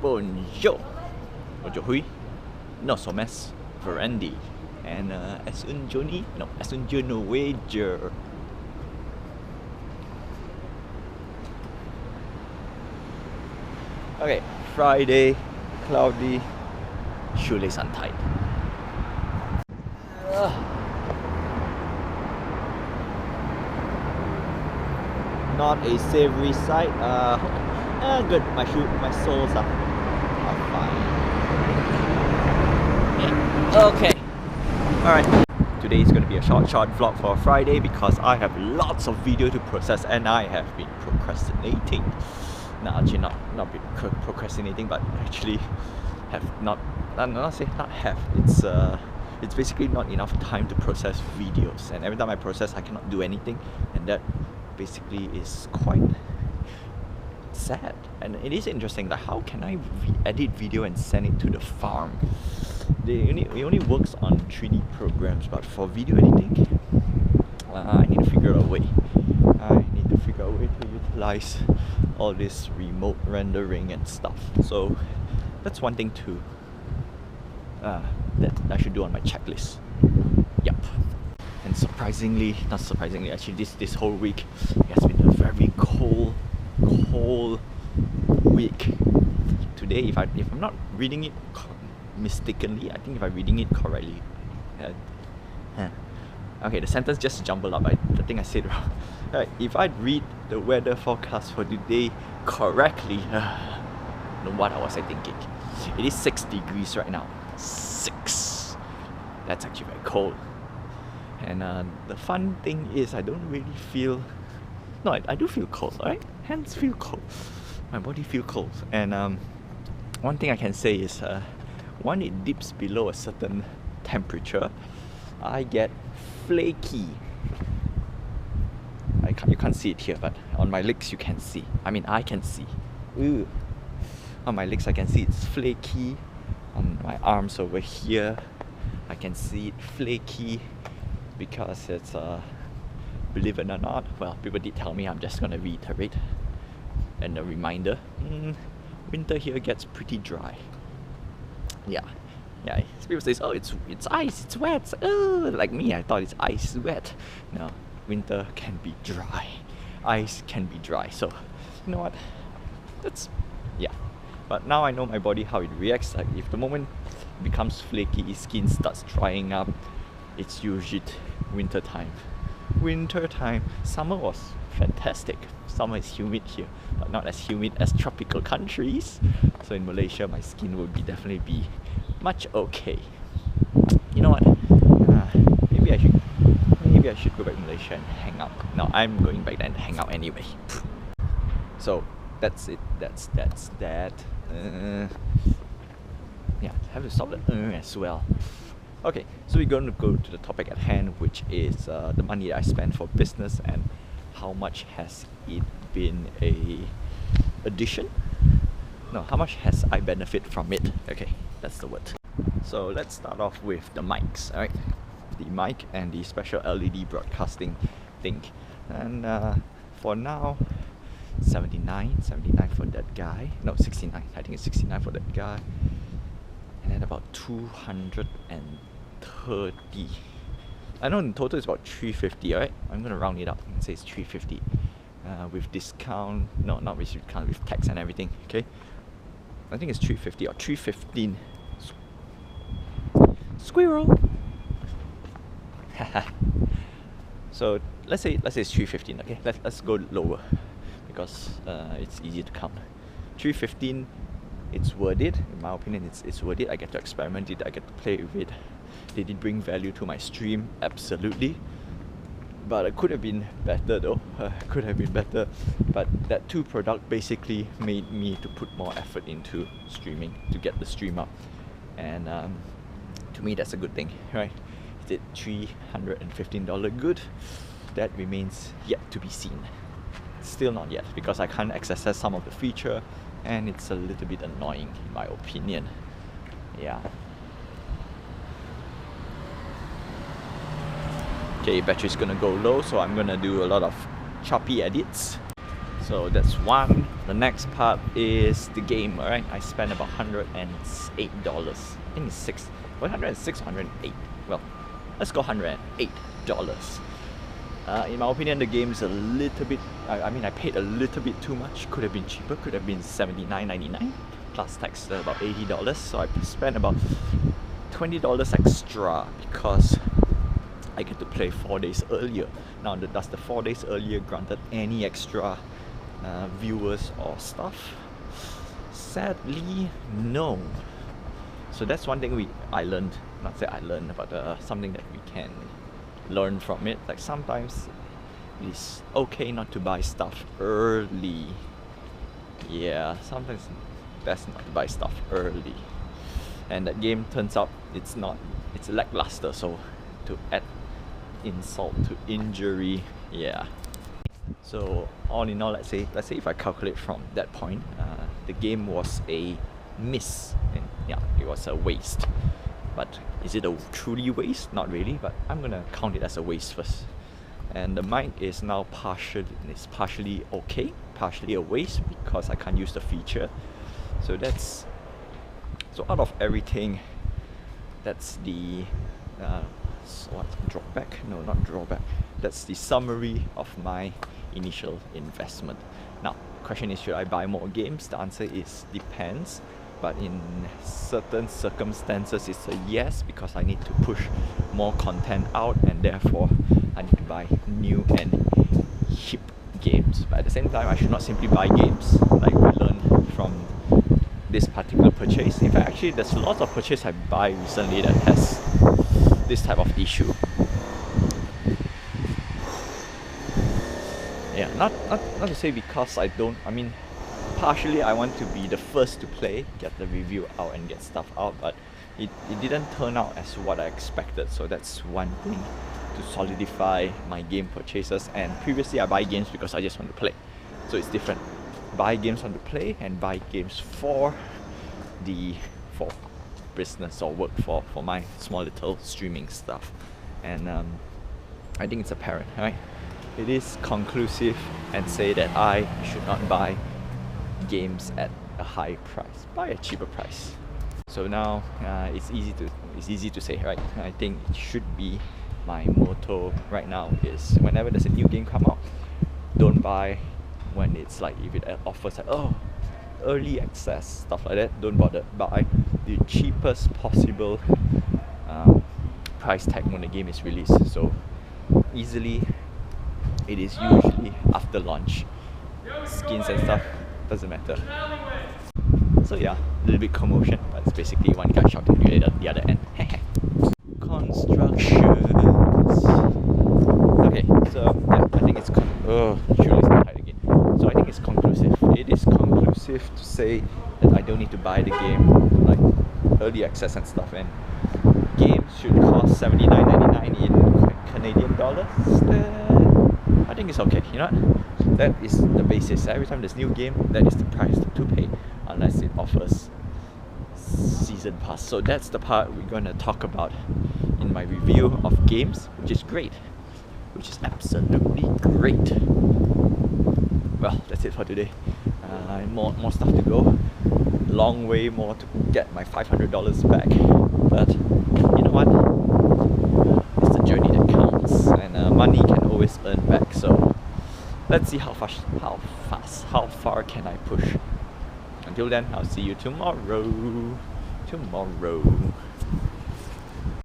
Bonjour, aujourd'hui, nous sommes vendredi, and est-ce une journée? Non, est-ce une journée wager? Okay, Friday, cloudy, shoelace untied. Not a savory sight. Good. My soles are fine. Yeah. Okay. Alright. Today is going to be a short vlog for Friday because I have lots of video to process and I have been procrastinating. No, actually not been procrastinating, but actually have not have. It's basically not enough time to process videos, and every time I process I cannot do anything, and that basically is quite sad. And it is interesting, like how can I edit video and send it to the farm? It only works on 3D programs, but for video editing I need to figure out a way. I need to figure out a way to utilize all this remote rendering and stuff. So that's one thing to that I should do on my checklist. Yep. And not surprisingly, actually this whole week it has been a very cold week. Today, if I'm not reading it mistakenly, I think if I'm reading it correctly, okay, the sentence just jumbled up. I think I said it wrong. If I read the weather forecast for today correctly, what was I thinking? It is 6 degrees right now. 6. That's actually very cold. And the fun thing is I don't really feel... No, I do feel cold, right? Hands feel cold. My body feel cold. And one thing I can say is when it dips below a certain temperature, I get flaky. You can't see it here, but on my legs you can see. I mean, I can see. Ooh. On my legs I can see it's flaky. On my arms over here I can see it flaky because it's believe it or not, well, people did tell me, I'm just gonna reiterate and a reminder, winter here gets pretty dry. Yeah, people say, oh, it's ice, it's wet. Oh, like me, I thought it's ice wet. No, winter can be dry. Ice can be dry. So you know what, that's, yeah. But now I know my body, how it reacts. Like if the moment it becomes flaky, skin starts drying up, it's usually winter time. Summer was fantastic. Summer is humid here, but not as humid as tropical countries. So in Malaysia, my skin would definitely be much okay. You know what? Maybe I should go back to Malaysia and hang out. No, I'm going back there and hang out anyway. So that's it. That's that. Yeah, I have to stop the as well. Okay, so we're going to go to the topic at hand, which is the money that I spend for business and how much has it been a addition? No, how much has I benefit from it? Okay, that's the word. So let's start off with the mics, alright? The mic and the special LED broadcasting thing. And for now, 79 for that guy. No, 69. I think it's 69 for that guy. And then about 230. I know in total it's about 350, right? I'm gonna round it up and say it's 350 with discount. No, not with discount, with tax and everything. Okay, I think it's 350 or 315. Squirrel. So let's say it's 315. Okay, let's go lower because it's easy to count. 315. It's worth it, in my opinion. It's worth it. I get to experiment it, I get to play with it. Did it bring value to my stream? Absolutely. But it could have been better though. Could have been better. But that two product basically made me to put more effort into streaming to get the stream up. And to me that's a good thing, right? Is it $315 good? That remains yet to be seen. Still not yet, because I can't access some of the feature and it's a little bit annoying in my opinion. Yeah. Okay, battery's gonna go low, so I'm gonna do a lot of choppy edits. So that's one. the next part is the game. Alright, I spent about $108. I think it's 106, 108. Well, let's go $108. In my opinion, the game is a little bit. I mean, I paid a little bit too much. Could have been cheaper. Could have been $79.99 plus tax, about $80. So I spent about $20 extra because I get to play 4 days earlier. Now, does the 4 days earlier granted any extra viewers or stuff? Sadly, no. So that's one thing I learned. Not say I learned, but something that we can learn from it. Like sometimes it's okay not to buy stuff early. Yeah, sometimes best not to buy stuff early. And that game turns out it's lackluster. So to add insult to injury, yeah. So all in all, let's say if I calculate from that point, the game was a miss, and yeah, it was a waste. But is it a truly waste? Not really, but I'm gonna count it as a waste first. And the mic is now partially okay, partially a waste because I can't use the feature. So out of everything, that's the drawback? No, not drawback. That's the summary of my initial investment. Now, the question is, should I buy more games? The answer is depends. But in certain circumstances, it's a yes, because I need to push more content out, and therefore I need to buy new and hip games. But at the same time, I should not simply buy games, like we learned from this particular purchase. In fact, actually, there's lots of purchases I buy recently that has this type of issue. Yeah, not to say because I don't. I mean, partially I want to be the first to play, get the review out and get stuff out, but it didn't turn out as what I expected. So that's one thing to solidify my game purchases. And previously I buy games because I just want to play. So it's different. Buy games want to play and buy games for business or work for my small little streaming stuff. And I think it's apparent, right? It is conclusive and say that I should not buy games at a high price, buy a cheaper price. So now it's easy to say, right? I think it should be my motto right now is whenever there's a new game come out, don't buy when it's like, if it offers like, oh, early access, stuff like that, don't bother. Buy the cheapest possible price tag when the game is released. So easily it is usually after launch. Skins and stuff doesn't matter. So yeah, a little bit commotion, but it's basically one guy shouting at the other end. Constructions. Okay, so yeah, I think it's surely it's not tight again. So I think it's conclusive. It is conclusive to say that I don't need to buy the game, like early access and stuff, and games should cost $79.99 in Canadian dollars. I think it's okay, you know what? That is the basis. Every time there's new game, that is the price to pay, unless it offers season pass. So that's the part we're gonna talk about in my review of games, which is great, which is absolutely great. Well, that's it for today. More stuff to go. Long way more to get my $500 back. But you know what? It's the journey that counts, and money can always earn back. So let's see how far can I push. Until then, I'll see you tomorrow.